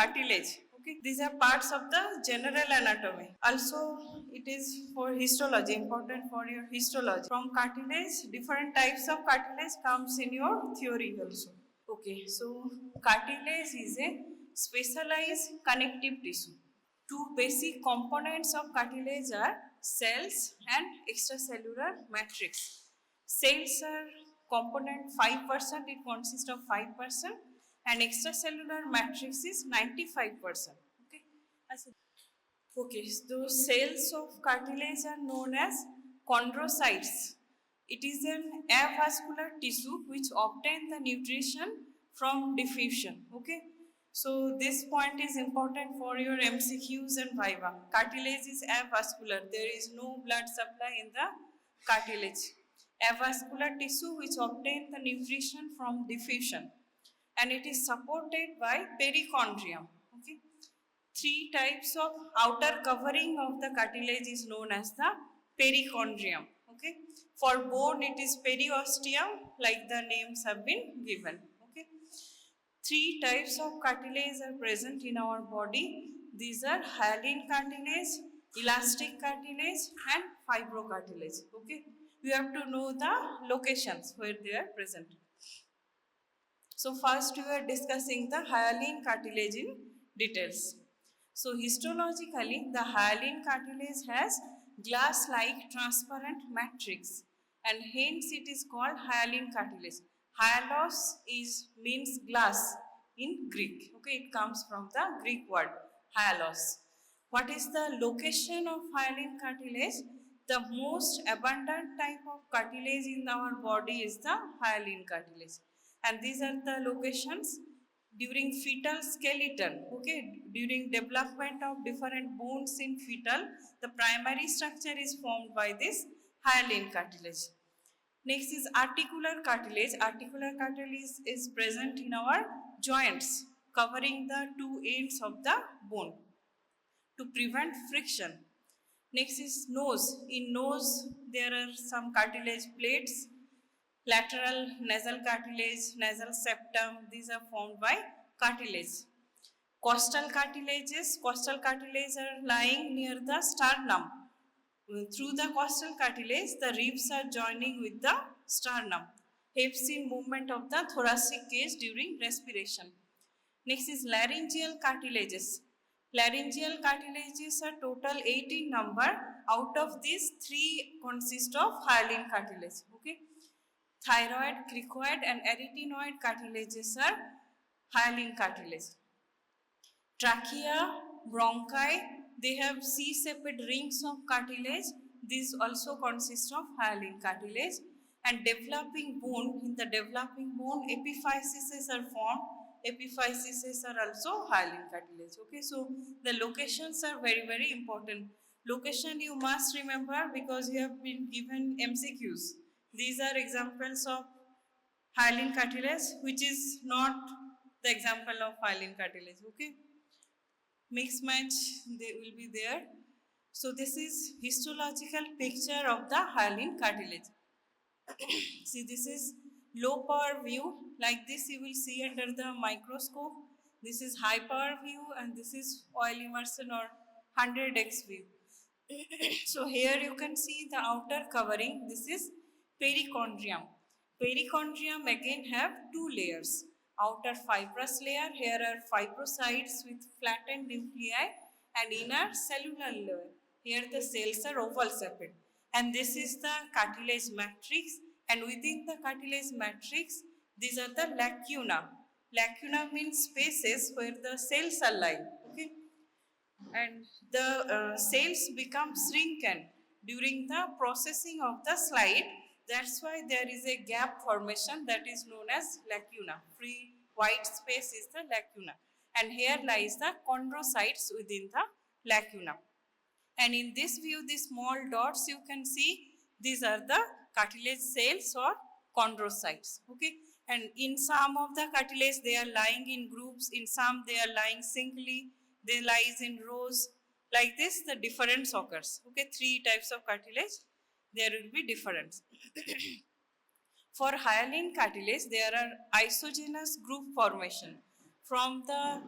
cartilage. Okay, these are parts of the general anatomy. Also, it is for histology, important for your histology. From cartilage, different types of cartilage comes in your theory also. Okay, so cartilage is a specialized connective tissue. Two basic components of cartilage are cells and extracellular matrix. Cells are component 5%, it consists of 5%, and extracellular matrix is 95%. Okay, okay, so those cells of cartilage are known as chondrocytes. It is an avascular tissue which obtain the nutrition from diffusion. Okay, so this point is important for your MCQs and Viva. Cartilage is avascular. There is no blood supply in the cartilage. Avascular tissue which obtain the nutrition from diffusion, and it is supported by perichondrium. Okay, three types of outer covering of the cartilage is known as the perichondrium. Okay, for bone it is periosteum, like the names have been given. Okay, three types of cartilage are present in our body. These are hyaline cartilage, elastic cartilage, and fibrocartilage. Okay, you have to know the locations where they are present. So first we are discussing the hyaline cartilage in details. So histologically, the hyaline cartilage has glass-like transparent matrix, and hence it is called hyaline cartilage. Hyalos means glass in Greek. Okay, it comes from the Greek word hyalos. What is the location of hyaline cartilage? The most abundant type of cartilage in our body is the hyaline cartilage, and these are the locations during fetal skeleton. Okay, during development of different bones in fetal, the primary structure is formed by this hyaline cartilage. Next is articular cartilage. Articular cartilage is present in our joints, covering the two ends of the bone to prevent friction. Next is nose. In nose, there are some cartilage plates, lateral nasal cartilage, nasal septum. These are formed by cartilage. Costal cartilages are lying near the sternum. Through the costal cartilage, the ribs are joining with the sternum. Helps in movement of the thoracic cage during respiration. Next is laryngeal cartilages. Laryngeal cartilages are total 8 in number. Out of these, 3 consist of hyaline cartilage. Okay. Thyroid, cricoid, and arytenoid cartilages are hyaline cartilage. Trachea, bronchi, they have C-shaped rings of cartilage. These also consist of hyaline cartilage. And developing bone, in the developing bone, epiphyses are formed. Epiphyses are also hyaline cartilage. Okay, so the locations are very, very important. Location you must remember because you have been given MCQs. These are examples of hyaline cartilage, which is not the example of hyaline cartilage. Okay, mix match they will be there. So this is histological picture of the hyaline cartilage. See, this is low power view. Like this you will see under the microscope. This is high power view, and this is oil immersion or 100x view. So here you can see the outer covering. This is perichondrium. Perichondrium again have two layers. Outer fibrous layer, here are fibrocytes with flattened nuclei, and inner cellular layer. Here the cells are oval shaped. And this is the cartilage matrix, and within the cartilage matrix, these are the lacuna. Lacuna means spaces where the cells are lying. Okay, and the cells become shrunken during the processing of the slide. That's why there is a gap formation that is known as lacuna. Free white space is the lacuna, and here lies the chondrocytes within the lacuna. And in this view, the small dots you can see, these are the cartilage cells or chondrocytes. Okay, and in some of the cartilage they are lying in groups, in some they are lying singly, they lies in rows. Like this, the difference occurs. Okay, 3 types of cartilage, there will be difference. For hyaline cartilage, there are isogenous group formation from the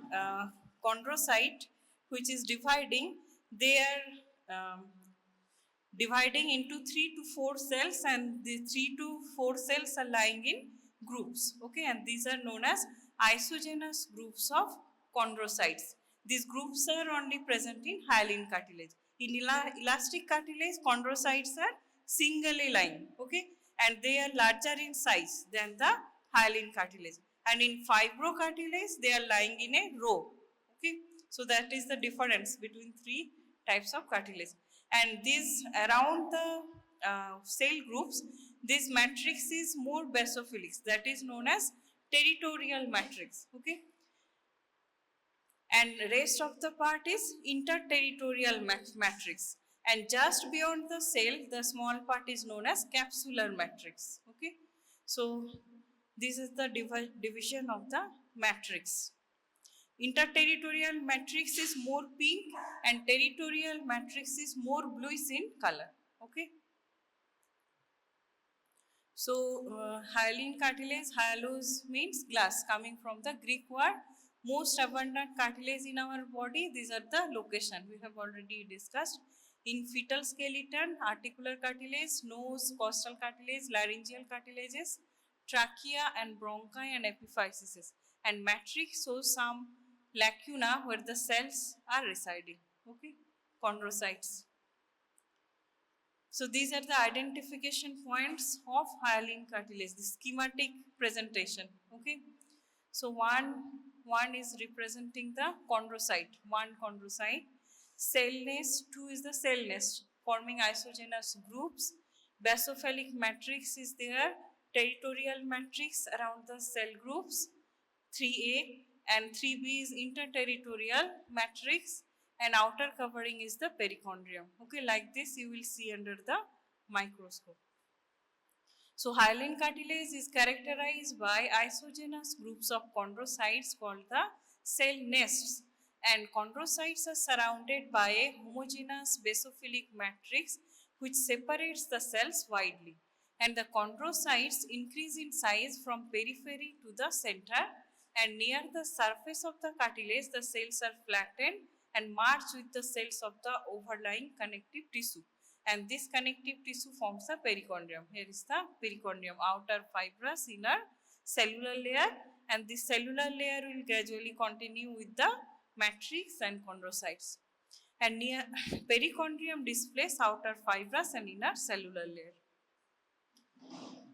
chondrocyte which is dividing, they are dividing into 3 to 4 cells, and the 3 to 4 cells are lying in groups. Okay, and these are known as isogenous groups of chondrocytes. These groups are only present in hyaline cartilage. In elastic cartilage, chondrocytes are singly lying, okay, and they are larger in size than the hyaline cartilage. And in fibrocartilage, they are lying in a row, okay. So that is the difference between three types of cartilage. And this around the cell groups, this matrix is more basophilic, that is known as territorial matrix, okay, and rest of the part is interterritorial matrix, and just beyond the cell the small part is known as capsular matrix, okay. So this is the division of the matrix. Interterritorial matrix is more pink and territorial matrix is more bluish in color, okay. So hyaline cartilage, hyalos means glass, coming from the Greek word. Most abundant cartilage in our body, these are the location we have already discussed. In fetal skeleton, articular cartilage, nose, costal cartilage, laryngeal cartilages, trachea and bronchi and epiphyses. And matrix shows some lacuna where the cells are residing, okay, chondrocytes. So these are the identification points of hyaline cartilage, the schematic presentation, okay. So one is representing the chondrocyte, one chondrocyte, cell nest, two is the cell nest forming isogenous groups, basophilic matrix is there, territorial matrix around the cell groups, 3A, and 3B is interterritorial matrix, and outer covering is the perichondrium, okay. Like this you will see under the microscope. So hyaline cartilage is characterized by isogenous groups of chondrocytes called the cell nests, and chondrocytes are surrounded by a homogeneous basophilic matrix which separates the cells widely, and the chondrocytes increase in size from periphery to the center, and near the surface of the cartilage the cells are flattened and merge with the cells of the overlying connective tissue, and this connective tissue forms the perichondrium. Here is the perichondrium, outer fibrous inner cellular layer, and this cellular layer will gradually continue with the matrix and chondrocytes, and near perichondrium displays outer fibrous and inner cellular layer.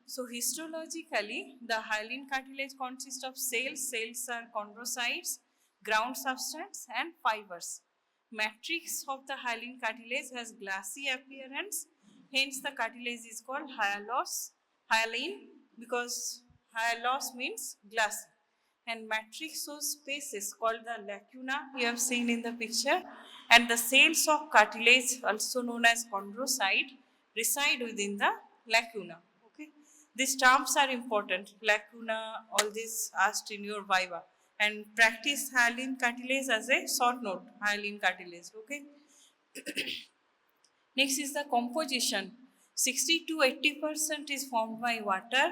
So histologically, the hyaline cartilage consists of cells. Cells are chondrocytes, ground substance and fibers. Matrix of the hyaline cartilage has glassy appearance. Hence the cartilage is called hyaline, because hyalos means glassy. And matrix shows spaces called the lacuna, you have seen in the picture. And the cells of cartilage, also known as chondrocyte, reside within the lacuna. These terms are important, lacuna, all these asked in your viva. And practice hyaline cartilage as a short note, hyaline cartilage, okay. Next is the composition. 60 to 80% is formed by water,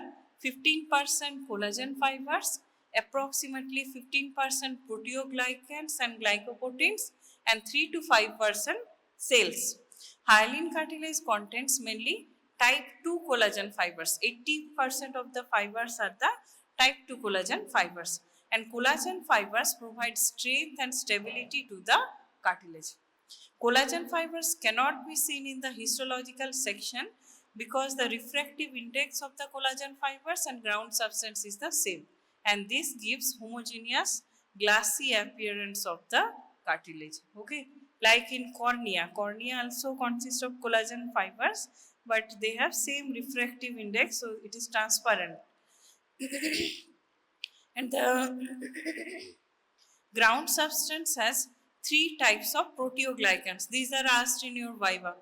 15% collagen fibers, approximately 15% proteoglycans and glycoproteins, and 3 to 5% cells. Hyaline cartilage contains mainly type 2 collagen fibers. 80% of the fibers are the type 2 collagen fibers, and collagen fibers provide strength and stability to the cartilage. Collagen fibers cannot be seen in the histological section because the refractive index of the collagen fibers and ground substance is the same, and this gives homogeneous glassy appearance of the cartilage, okay. Like in cornea also consists of collagen fibers, but they have same refractive index, so it is transparent. And the ground substance has three types of proteoglycans. These are asked in your viva: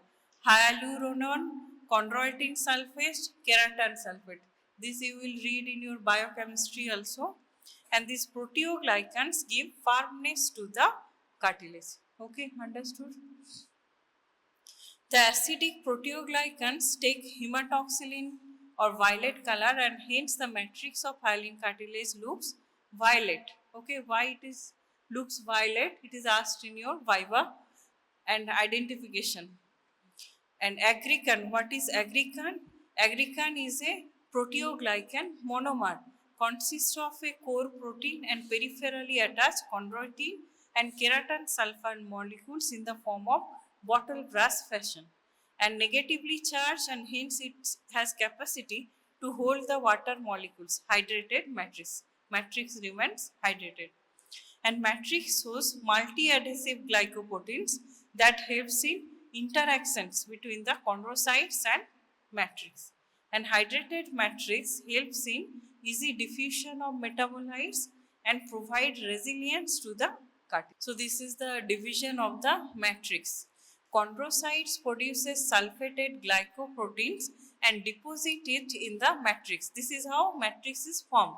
hyaluronone, chondroitin sulfate, keratan sulfate. This you will read in your biochemistry also. And these proteoglycans give firmness to the cartilage. Okay, understood? The acidic proteoglycans take hematoxylin or violet color, and hence the matrix of hyaline cartilage looks violet. Okay, why it is looks violet, it is asked in your viva. And identification. And aggrecan, what is aggrecan? Aggrecan is a proteoglycan monomer, consists of a core protein and peripherally attached chondroitin and keratin sulfur molecules in the form of bottle brush fashion, and negatively charged, and hence it has capacity to hold the water molecules. Hydrated matrix. Matrix remains hydrated. And matrix shows multi-adhesive glycoproteins that helps in interactions between the chondrocytes and matrix. And hydrated matrix helps in easy diffusion of metabolites and provide resilience to the cartilage. So this is the division of the matrix. Chondrocytes produces sulfated glycoproteins and deposit it in the matrix. This is how matrix is formed.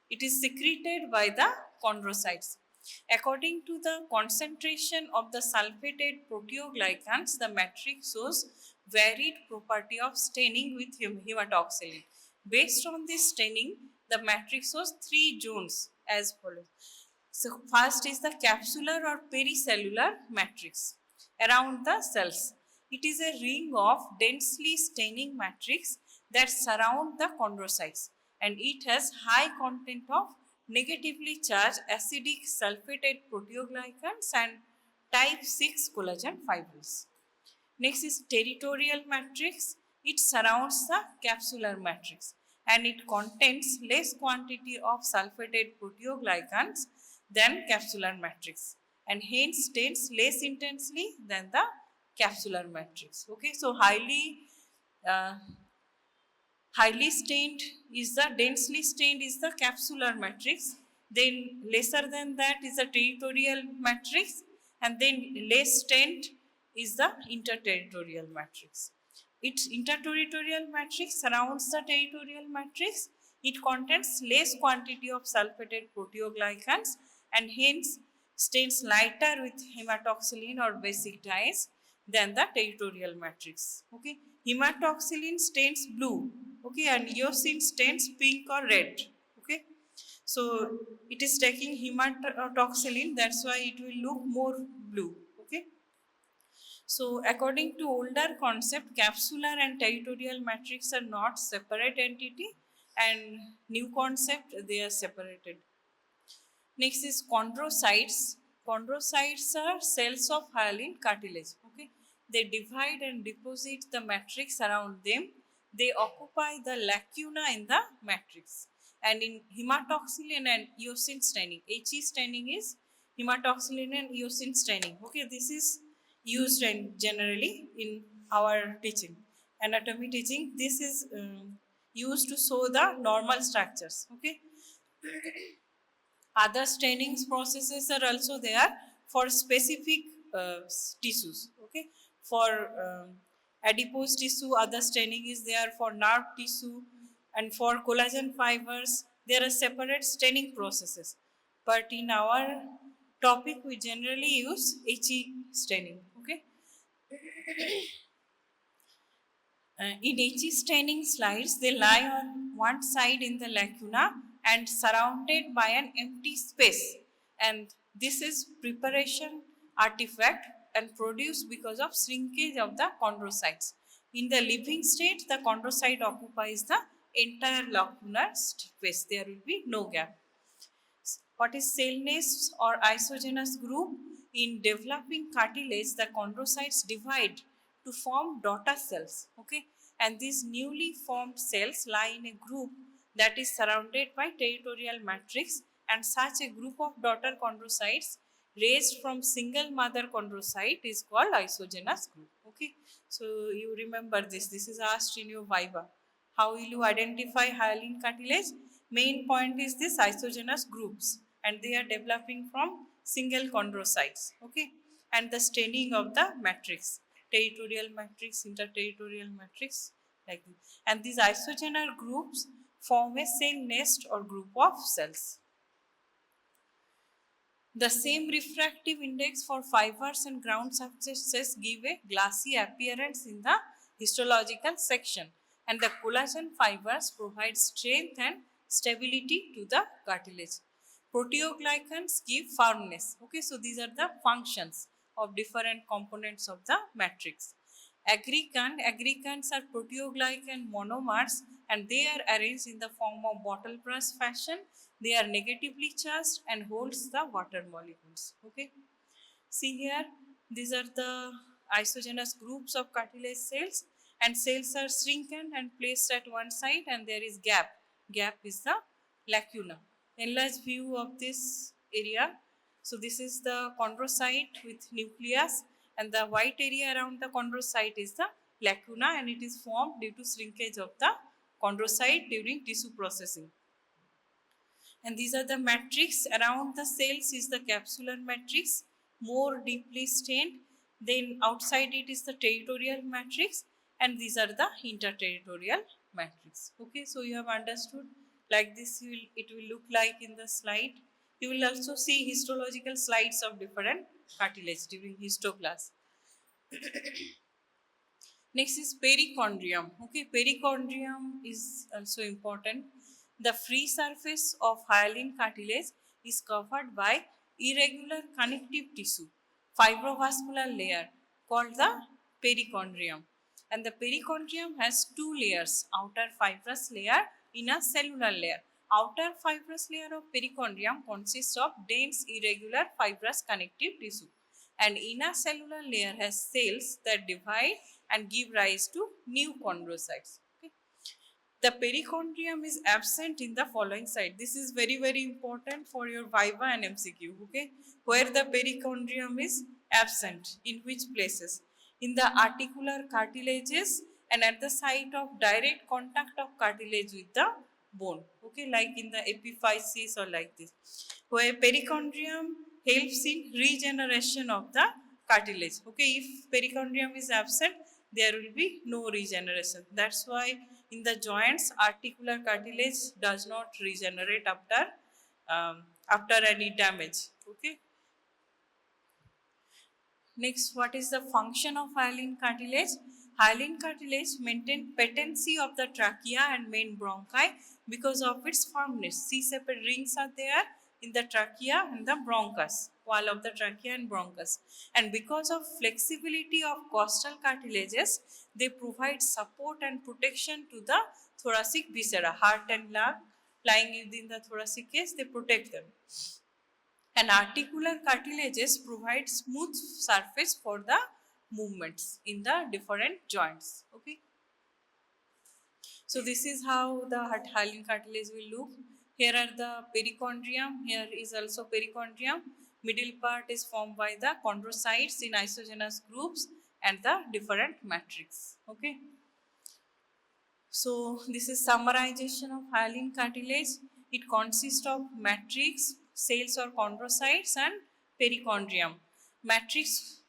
It is secreted by the chondrocytes. According to the concentration of the sulfated proteoglycans, the matrix shows varied property of staining with hematoxylin. Based on this staining, the matrix shows three zones as follows. So first is the capsular or pericellular matrix around the cells. It is a ring of densely staining matrix that surround the chondrocytes, and it has high content of negatively charged acidic sulfated proteoglycans and type 6 collagen fibrils. Next is territorial matrix. It surrounds the capsular matrix and it contains less quantity of sulfated proteoglycans than capsular matrix, and hence stains less intensely than the capsular matrix. Okay, so uh, highly stained is the densely stained is the capsular matrix, then lesser than that is the territorial matrix, and then less stained is the interterritorial matrix. Its interterritorial matrix surrounds the territorial matrix. It contains less quantity of sulfated proteoglycans and hence stains lighter with hematoxylin or basic dyes than the territorial matrix. Okay, hematoxylin stains blue. Okay, and eosin stains pink or red. Okay, so it is taking hematoxylin, that's why it will look more blue. Okay. So according to older concept, capsular and territorial matrix are not separate entity, and new concept they are separated. Next is chondrocytes. Chondrocytes are cells of hyaline cartilage. Okay, they divide and deposit the matrix around them. They occupy the lacuna in the matrix. And in hematoxylin and eosin staining, He staining is hematoxylin and eosin staining. Okay, this is used and generally in our teaching, anatomy teaching. This is used to show the normal structures. Okay. Other staining processes are also there for specific tissues. Okay, for adipose tissue, other staining is there for nerve tissue, and for collagen fibers, there are separate staining processes. But in our topic, we generally use He staining. Okay. In He staining slides, they lie on one side in the lacuna and surrounded by an empty space. And this is preparation artifact and produced because of shrinkage of the chondrocytes. In the living state, the chondrocyte occupies the entire lacunar space. There will be no gap. What is cell nest or isogenous group? In developing cartilage, the chondrocytes divide to form daughter cells. Okay, and these newly formed cells lie in a group that is surrounded by territorial matrix, and such a group of daughter chondrocytes raised from single mother chondrocyte is called isogenous group. Okay, so you remember this. This is asked in your viva. How will you identify hyaline cartilage? Main point is this isogenous groups, and they are developing from single chondrocytes. Okay, and the staining of the matrix, territorial matrix, interterritorial matrix, like this. And these isogenar groups form a cell nest or group of cells. The same refractive index for fibers and ground surfaces give a glassy appearance in the histological section, and the collagen fibers provide strength and stability to the cartilage. proteoglycans give firmness. Okay, so these are the functions of different components of the matrix. Aggregants are proteoglycan monomers and they are arranged in the form of bottle brush fashion. They are negatively charged and holds the water molecules. Okay. See here, these are the isogenous groups of cartilage cells and cells are shrunken and placed at one side and there is gap. Gap is the lacuna. Enlarged view of this area. So this is the chondrocyte with nucleus and the white area around the chondrocyte is the lacuna and it is formed due to shrinkage of the chondrocyte during tissue processing. And these are the matrix around the cells is the capsular matrix, more deeply stained. Then outside it is the territorial matrix and these are the interterritorial matrix. Okay, so you have understood like this it will look like in the slide. You will also see histological slides of different cartilage during histo class. Next is perichondrium. Okay, perichondrium is also important. The free surface of hyaline cartilage is covered by irregular connective tissue, fibrovascular layer called the perichondrium. And the perichondrium has two layers, outer fibrous layer, inner cellular layer. Outer fibrous layer of perichondrium consists of dense irregular fibrous connective tissue and inner cellular layer has cells that divide and give rise to new chondrocytes. Okay. The perichondrium is absent in the following site. This is very important for your Viva and MCQ. Okay, where the perichondrium is absent, in which places? In the articular cartilages and at the site of direct contact of cartilage with the bone. Okay, like in the epiphysis or like this, where perichondrium helps in regeneration of the cartilage. Okay, if perichondrium is absent, there will be no regeneration. That's why in the joints, articular cartilage does not regenerate after any damage. Okay. Next, what is the function of hyaline cartilage? Hyaline cartilage maintains patency of the trachea and main bronchi because of its firmness. C-shaped rings are there in the trachea and the bronchus, wall of the trachea and bronchus. And because of flexibility of costal cartilages, they provide support and protection to the thoracic viscera, heart and lung lying within the thoracic case, they protect them. And articular cartilages provide smooth surface for the movements in the different joints. Okay. So this is how the hyaline cartilage will look. Here are the perichondrium. Here is also perichondrium. Middle part is formed by the chondrocytes in isogenous groups and the different matrix. Okay. So this is summarization of hyaline cartilage. It consists of matrix, cells or chondrocytes and perichondrium. Matrix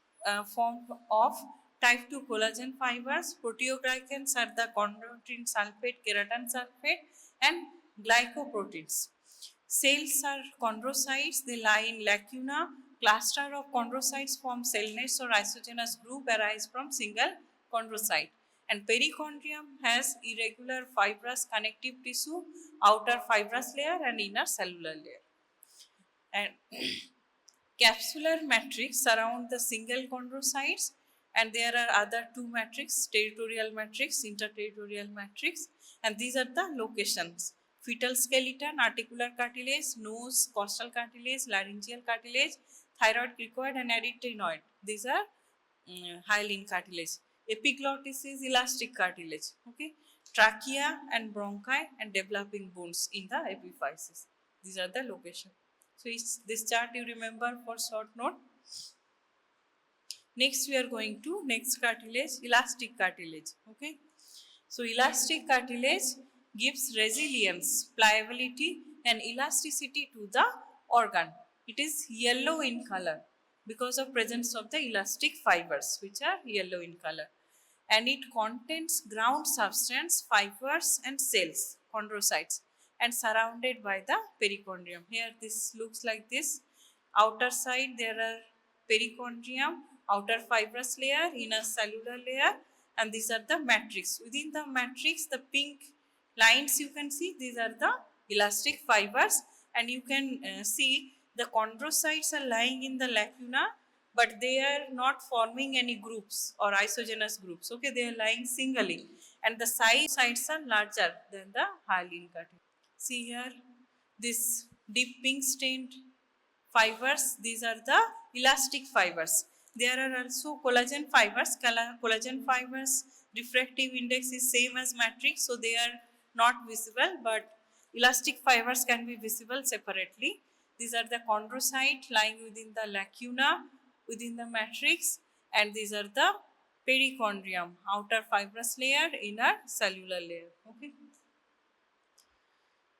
formed of type 2 collagen fibers. Proteoglycans are the chondroitin sulfate, keratin sulfate and glycoproteins. Cells are chondrocytes. They lie in lacuna. Cluster of chondrocytes form cell nets or isogenous group arise from single chondrocyte. And perichondrium has irregular fibrous connective tissue, outer fibrous layer and inner cellular layer. And capsular matrix surround the single chondrocytes and there are other two matrix, territorial matrix, interterritorial matrix and these are the locations. Fetal skeleton, articular cartilage, nose, costal cartilage, laryngeal cartilage, thyroid, cricoid and arytenoid. These are hyaline cartilage. Epiglottis is elastic cartilage. Okay, trachea and bronchi and developing bones in the epiphysis. These are the location. So this chart you remember for short note. Next we are going to next cartilage, elastic cartilage. Okay, so elastic cartilage gives resilience, pliability and elasticity to the organ. It is yellow in color because of presence of the elastic fibers which are yellow in color. And it contains ground substance, fibers and cells, chondrocytes and surrounded by the perichondrium. Here this looks like this. Outer side there are perichondrium, outer fibrous layer, inner cellular layer and these are the matrix. Within the matrix the pink lines you can see, these are the elastic fibers and you can see the chondrocytes are lying in the lacuna, but they are not forming any groups or isogenous groups. Okay, they are lying singly, and the sites are larger than the hyaline cartilage. See here, this deep pink stained fibers, these are the elastic fibers. There are also collagen fibers. Collagen fibers refractive index is same as matrix, so they are not visible, but elastic fibers can be visible separately. These are the chondrocyte lying within the lacuna within the matrix, and these are the perichondrium, outer fibrous layer, inner cellular layer. Okay.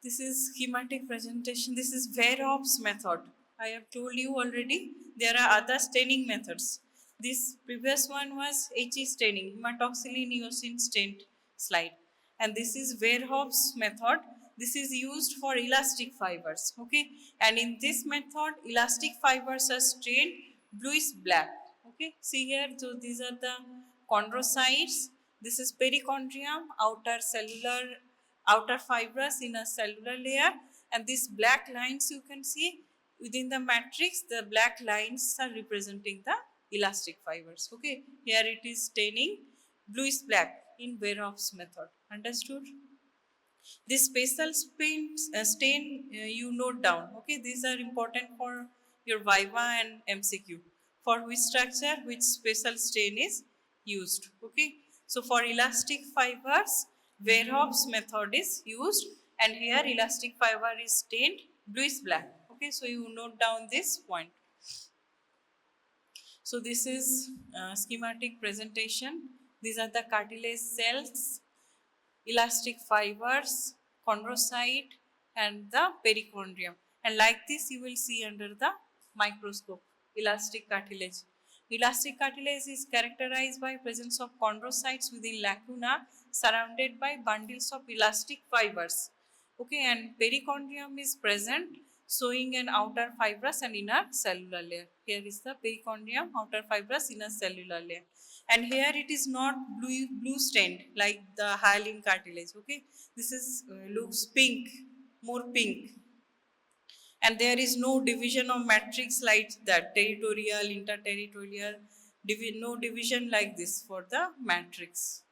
This is schematic presentation. This is Verhoeff's method. I have told you already. There are other staining methods. This previous one was HE staining, hematoxylin eosin stained slide. And this is Verhoeff's method. This is used for elastic fibers. Okay. And in this method, elastic fibers are stained bluish black. Okay. See here, so these are the chondrocytes. This is perichondrium, outer fibrous in a cellular layer, and these black lines you can see within the matrix, the black lines are representing the elastic fibers. Okay, here it is staining bluish black in Verhoeff's method. Understood? This spatial stain you note down. Okay, these are important for your Viva and MCQ. For which structure, which spatial stain is used. Okay, so for elastic fibers, Verhoeff's method is used, and here elastic fiber is stained bluish black. Okay, so you note down this point. So this is schematic presentation. These are the cartilage cells, elastic fibers, chondrocyte, and the perichondrium. And like this you will see under the microscope, elastic cartilage. Elastic cartilage is characterized by presence of chondrocytes within lacuna surrounded by bundles of elastic fibers. Okay, and perichondrium is present, showing an outer fibrous and inner cellular layer. Here is the perichondrium, outer fibrous, inner cellular layer. And here it is not blue stained like the hyaline cartilage. Okay, this is looks pink, more pink, and there is no division of matrix like that, territorial, interterritorial, no division like this for the matrix.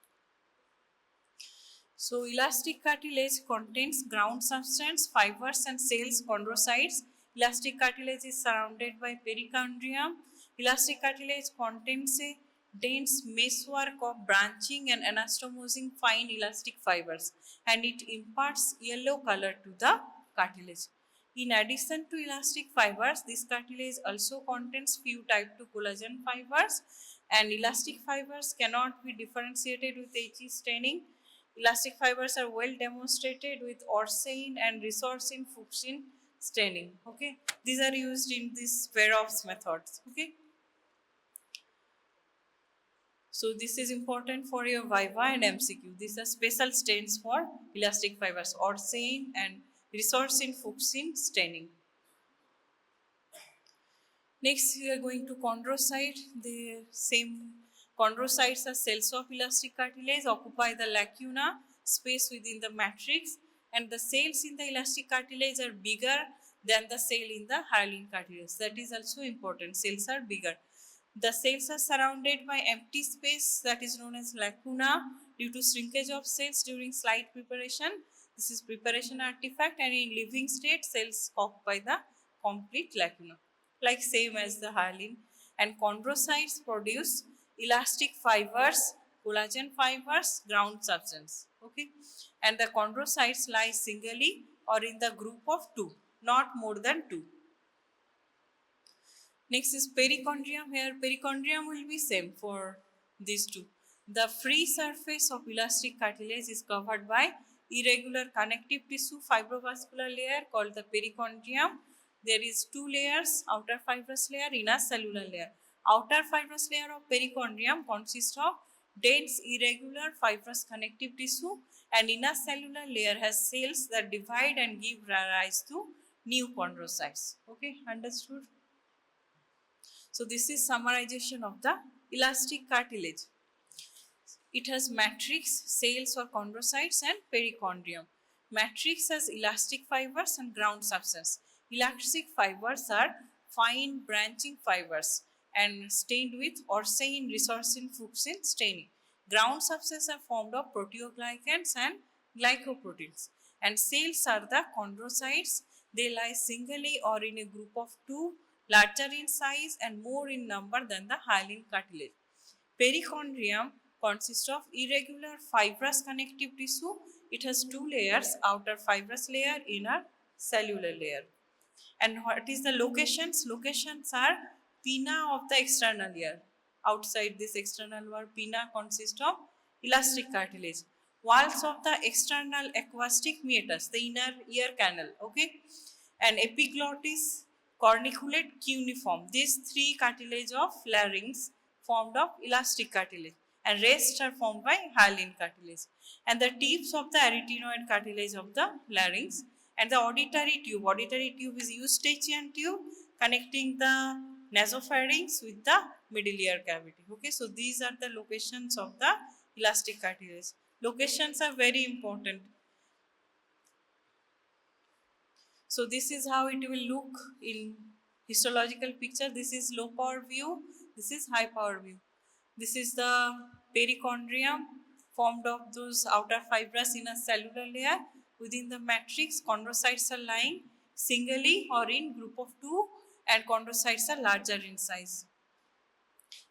So elastic cartilage contains ground substance, fibers and cells, chondrocytes. Elastic cartilage is surrounded by perichondrium. Elastic cartilage contains a dense meshwork of branching and anastomosing fine elastic fibers, and it imparts yellow color to the cartilage. In addition to elastic fibers, this cartilage also contains few type 2 collagen fibers, and elastic fibers cannot be differentiated with HE staining. Elastic fibers are well demonstrated with Orsain and Resorcin Fuchsin staining. Okay, these are used in this Verhoeff's methods. Okay, so this is important for your Viva and MCQ. These are special stains for elastic fibers, Orsain and Resorcin Fuchsin staining. Next, we are going to chondrocyte. The same chondrocytes are cells of elastic cartilage, occupy the lacuna space within the matrix, and the cells in the elastic cartilage are bigger than the cell in the hyaline cartilage. That is also important. Cells are bigger. The cells are surrounded by empty space that is known as lacuna due to shrinkage of cells during slide preparation. This is preparation artifact, and in living state, cells occupy the complete lacuna, like same as the hyaline. And chondrocytes produce elastic fibers, collagen fibers, ground substance. Okay, and the chondrocytes lie singly or in the group of two, not more than two. Next is perichondrium. Here perichondrium will be same for these two. The free surface of elastic cartilage is covered by irregular connective tissue fibrovascular layer called the perichondrium. There is two layers, outer fibrous layer, inner cellular layer. Outer fibrous layer of perichondrium consists of dense irregular fibrous connective tissue, and inner cellular layer has cells that divide and give rise to new chondrocytes. Okay, understood? So this is summarization of the elastic cartilage. It has matrix, cells or chondrocytes and perichondrium. Matrix has elastic fibers and ground substance. Elastic fibers are fine branching fibers and stained with ornithine resorcin fuchsin staining. Ground substances are formed of proteoglycans and glycoproteins. And cells are the chondrocytes. They lie singly or in a group of two, larger in size and more in number than the hyaline cartilage. Perichondrium consists of irregular fibrous connective tissue. It has two layers, outer fibrous layer, inner cellular layer. And what is the locations? Locations are pinna of the external ear. Outside this external ear, pinna consists of elastic cartilage. Walls of the external acoustic meatus, the inner ear canal, okay? And epiglottis, corniculate, cuneiform. These three cartilage of larynx formed of elastic cartilage and rest are formed by hyaline cartilage. And the tips of the arytenoid cartilage of the larynx and the auditory tube. Auditory tube is eustachian tube connecting the nasopharynx with the middle ear cavity. Okay, so these are the locations of the elastic cartilage. Locations are very important. So this is how it will look in histological picture. This is low power view. This is high power view. This is the perichondrium formed of those outer fibrous inner cellular layer. Within the matrix, chondrocytes are lying singly or in group of two and chondrocytes are larger in size.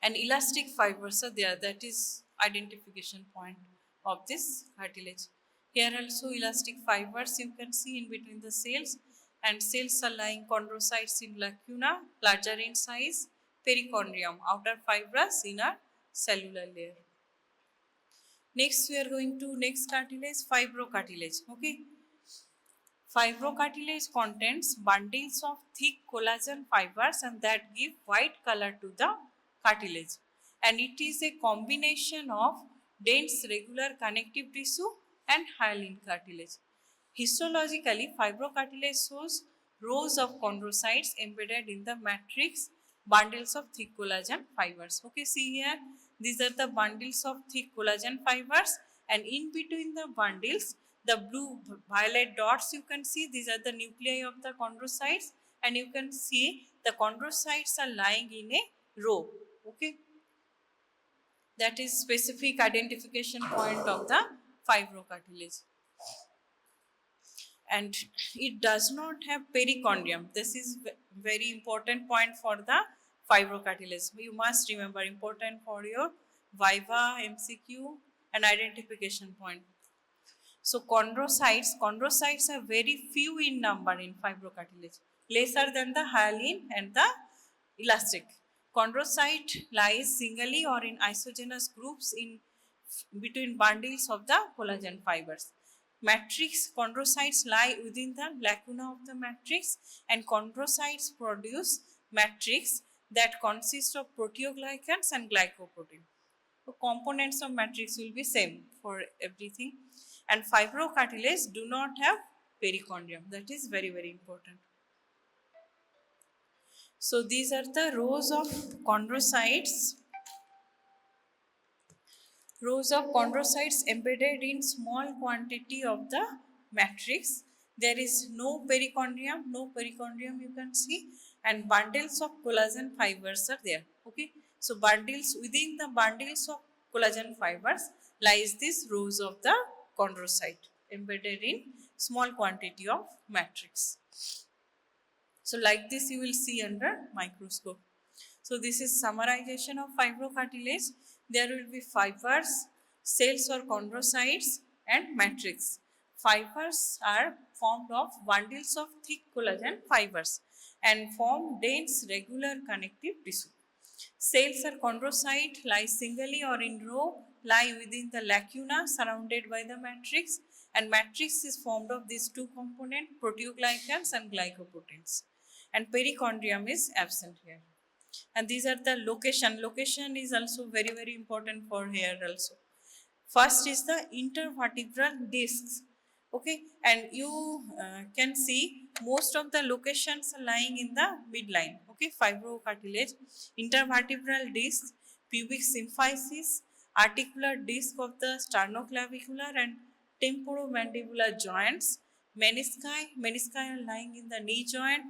And elastic fibers are there. That is identification point of this cartilage. Here also elastic fibers you can see in between the cells and cells are lying chondrocytes in lacuna, larger in size, perichondrium, outer fibrous, inner cellular layer. Next we are going to next cartilage, fibrocartilage. Okay. Fibrocartilage contains bundles of thick collagen fibers and that give white color to the cartilage. And it is a combination of dense regular connective tissue and hyaline cartilage. Histologically, fibrocartilage shows rows of chondrocytes embedded in the matrix, bundles of thick collagen fibers. Okay, see here, these are the bundles of thick collagen fibers and in between the bundles, the blue violet dots you can see, these are the nuclei of the chondrocytes and you can see the chondrocytes are lying in a row. Okay, that is specific identification point of the fibrocartilage. And it does not have perichondrium. This is very important point for the fibrocartilage. You must remember, important for your Viva, MCQ and identification point. So chondrocytes are very few in number in fibrocartilage, lesser than the hyaline and the elastic. Chondrocyte lies singly or in isogenous groups in between bundles of the collagen fibers. Matrix chondrocytes lie within the lacuna of the matrix and chondrocytes produce matrix that consists of proteoglycans and glycoprotein. So components of matrix will be same for everything and fibrocartilage do not have perichondrium. That is very, very important. So these are the rows of chondrocytes embedded in small quantity of the matrix. There is no perichondrium you can see and bundles of collagen fibers are there. Okay, so bundles, within the bundles of collagen fibers lies these rows of the chondrocyte embedded in small quantity of matrix. So like this you will see under microscope. So this is summarization of fibrocartilage. There will be fibers, cells or chondrocytes and matrix. Fibers are formed of bundles of thick collagen fibers and form dense regular connective tissue. Cells or chondrocyte lie singly or in row, lie within the lacuna surrounded by the matrix and matrix is formed of these two components, proteoglycans and glycoproteins. And perichondrium is absent here. And these are the location is also very, very important for here also. First is the intervertebral discs. Okay, and you can see most of the locations are lying in the midline. Okay, fibrocartilage, intervertebral disc, pubic symphysis, articular disc of the sternoclavicular and temporomandibular joints, menisci are lying in the knee joint,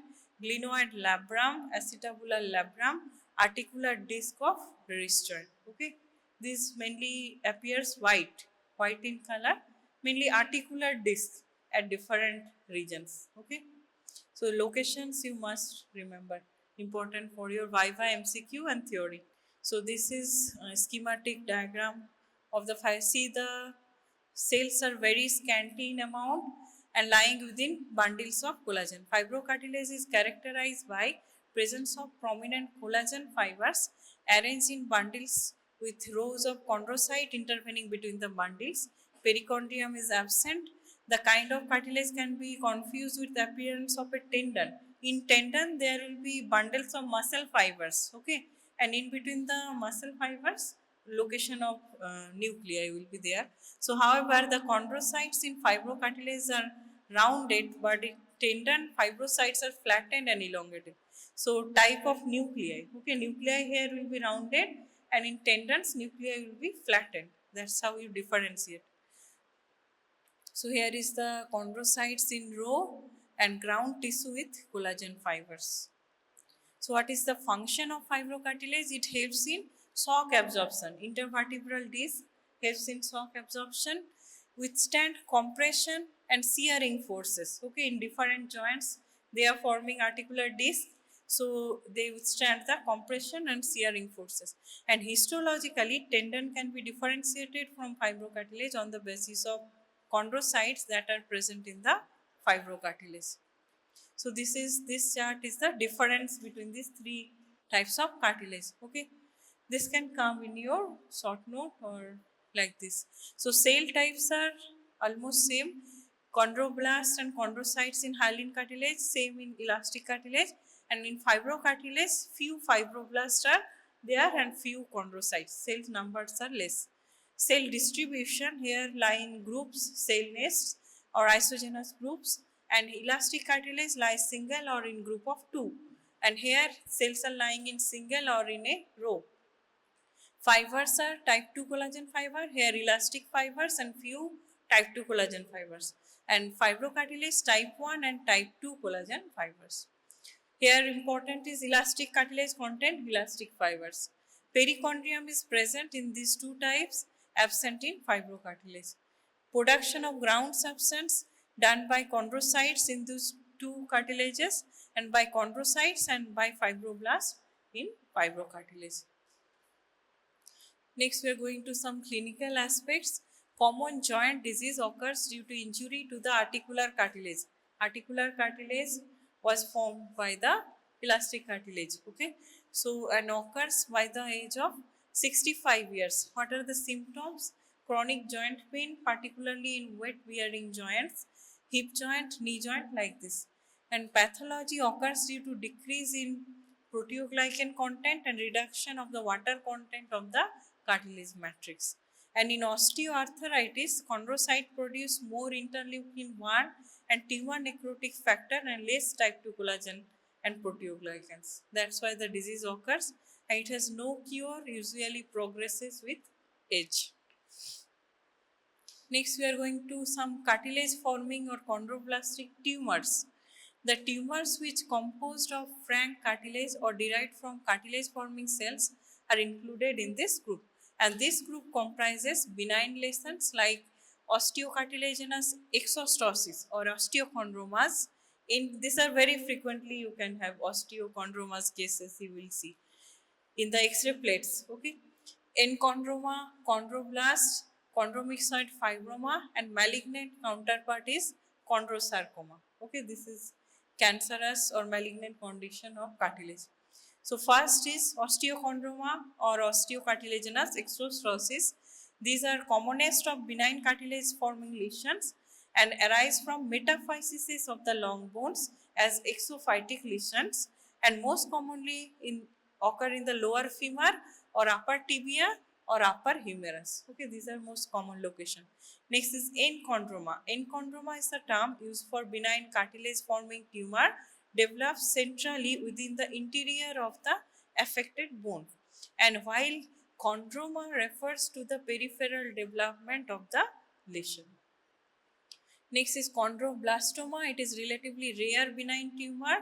glenoid labrum, acetabular labrum, articular disc of wrist joint. Okay, this mainly appears white in color, mainly articular disc at different regions. Okay, so locations you must remember, important for your Viva MCQ and theory. So this is a schematic diagram of the file. See, the cells are very scanty in amount and lying within bundles of collagen. Fibrocartilage is characterized by presence of prominent collagen fibers arranged in bundles with rows of chondrocyte intervening between the bundles. Perichondrium is absent. The kind of cartilage can be confused with the appearance of a tendon. In tendon, there will be bundles of muscle fibers, okay, and in between the muscle fibers, location of nuclei will be there. So, however, the chondrocytes in fibrocartilage are rounded, but in tendon, fibrocytes are flattened and elongated. So, type of nuclei, okay, nuclei here will be rounded, and in tendons, nuclei will be flattened. That's how you differentiate. So here is the chondrocytes in row and ground tissue with collagen fibers. So what is the function of fibrocartilage? It helps in shock absorption. Intervertebral disc helps in shock absorption, withstand compression and shearing forces. Okay, in different joints, they are forming articular disc. So they withstand the compression and shearing forces. And histologically, tendon can be differentiated from fibrocartilage on the basis of chondrocytes that are present in the fibrocartilage. So this chart is the difference between these three types of cartilage. Okay, this can come in your short note or like this. So cell types are almost same. Chondroblasts and chondrocytes in hyaline cartilage, same in elastic cartilage, and in fibrocartilage, few fibroblasts are there and few chondrocytes. Cell numbers are less. Cell distribution here lie in groups, cell nests or isogenous groups, and elastic cartilage lies single or in group of two, and here cells are lying in single or in a row. Fibers are type 2 collagen fiber, here elastic fibers and few type 2 collagen fibers, and fibrocartilage type 1 and type 2 collagen fibers. Here important is elastic cartilage content elastic fibers. Perichondrium is present in these two types, absent in fibrocartilage. Production of ground substance done by chondrocytes in these two cartilages and by chondrocytes and by fibroblasts in fibrocartilage. Next, we are going to some clinical aspects. Common joint disease occurs due to injury to the articular cartilage. Articular cartilage was formed by the elastic cartilage. Okay, so and occurs by the age of 65 years. What are the symptoms? Chronic joint pain, particularly in weight bearing joints, hip joint, knee joint, like this. And pathology occurs due to decrease in proteoglycan content and reduction of the water content of the cartilage matrix. And in osteoarthritis, chondrocyte produce more interleukin 1 and T1 necrotic factor and less type 2 collagen and proteoglycans. That's why the disease occurs and it has no cure, usually progresses with age. Next, we are going to some cartilage forming or chondroblastic tumors. The tumors which composed of frank cartilage or derived from cartilage forming cells are included in this group. And this group comprises benign lesions like osteocartilaginous exostosis or osteochondromas. In these are very frequently you can have osteochondromas cases you will see in the X-ray plates. Okay, enchondroma, chondroblast, chondromyxoid fibroma, and malignant counterpart is chondrosarcoma. Okay, this is cancerous or malignant condition of cartilage. So first is osteochondroma or osteocartilaginous exostosis. These are commonest of benign cartilage forming lesions and arise from metaphysis of the long bones as exophytic lesions and most commonly occur in the lower femur or upper tibia or upper humerus. Okay, these are most common location. Next is enchondroma. Enchondroma is the term used for benign cartilage forming tumor developed centrally within the interior of the affected bone. And while chondroma refers to the peripheral development of the lesion. Next is chondroblastoma. It is relatively rare benign tumor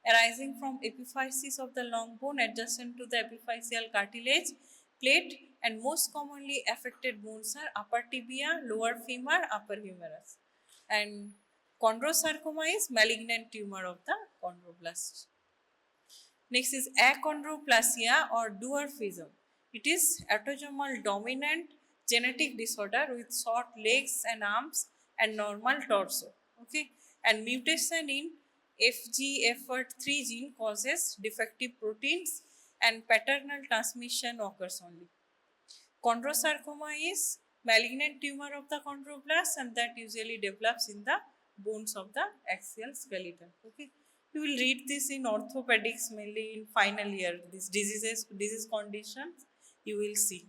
arising from epiphysis of the long bone adjacent to the epiphyseal cartilage plate, and most commonly affected bones are upper tibia, lower femur, upper humerus. And chondrosarcoma is malignant tumor of the chondroblast. Next is achondroplasia or dwarfism. It is autosomal dominant genetic disorder with short legs and arms and normal torso. Okay, and mutation in FGFR3 gene causes defective proteins and paternal transmission occurs only. Chondrosarcoma is malignant tumor of the chondroblast and that usually develops in the bones of the axial skeleton. Okay, you will read this in orthopedics mainly in final year. These disease conditions you will see.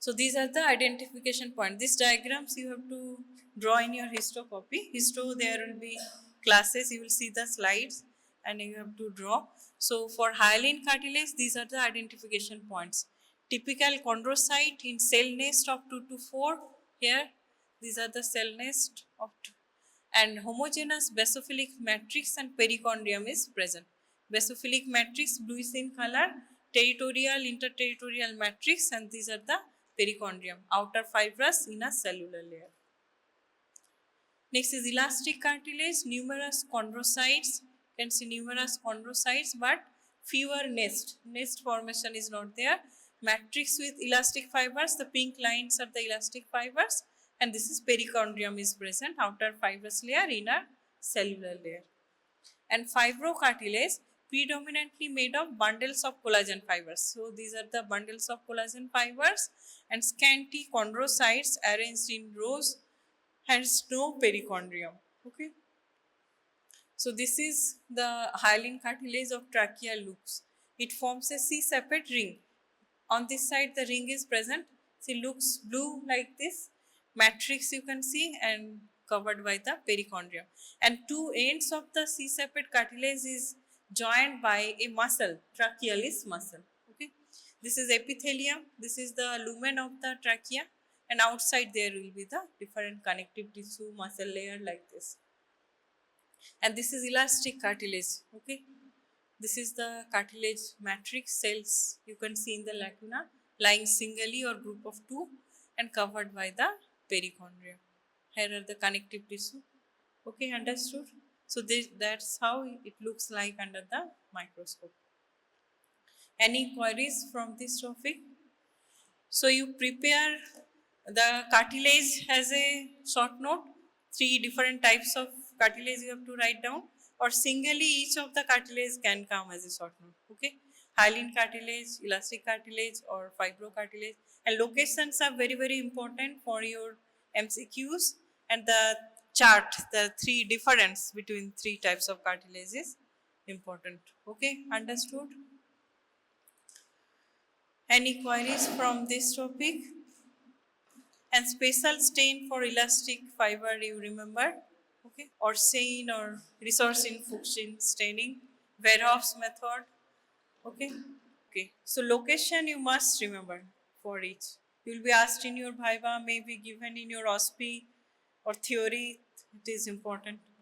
So these are the identification points. These diagrams you have to draw in your histo copy. Histo, there will be classes, you will see the slides and you have to draw. So for hyaline cartilage, these are the identification points. Typical chondrocyte in cell nest of 2 to 4. Here, these are the cell nest of 2. And homogeneous basophilic matrix and perichondrium is present. Basophilic matrix bluish in color, territorial, interterritorial matrix, and these are the perichondrium, outer fibrous inner cellular layer. Next is elastic cartilage, numerous chondrocytes. You can see numerous chondrocytes, but fewer nest. Nest formation is not there. Matrix with elastic fibers, the pink lines are the elastic fibers, and this is perichondrium is present, outer fibrous layer, inner cellular layer. And fibrocartilage, predominantly made of bundles of collagen fibers. So these are the bundles of collagen fibers and scanty chondrocytes arranged in rows, hence no perichondrium. Okay. So this is the hyaline cartilage of trachea loops. It forms a C-shaped ring. On this side the ring is present. See, looks blue like this. Matrix you can see and covered by the perichondrium. And two ends of the C-shaped cartilage is joined by a muscle, trachealis muscle. Okay. This is epithelium. This is the lumen of the trachea. And outside there will be the different connective tissue, muscle layer like this. And this is elastic cartilage. Okay. This is the cartilage matrix cells you can see in the lacuna lying singly or group of two and covered by the perichondrium. Here are the connective tissue. Okay, understood? So that's how it looks like under the microscope. Any queries from this topic? So you prepare the cartilage as a short note. 3 different types of cartilage you have to write down, or singly each of the cartilage can come as a short note. Okay, hyaline cartilage, elastic cartilage, or fibrocartilage. And locations are very important for your MCQs, and the chart, the 3 difference between 3 types of cartilage is important. Okay, understood? Any queries from this topic? And special stain for elastic fiber you remember, okay, or Sein or resource in Fuchsin staining, Verhoef's method, okay. So location you must remember for each. You will be asked in your viva, may be given in your OSPE or theory, it is important.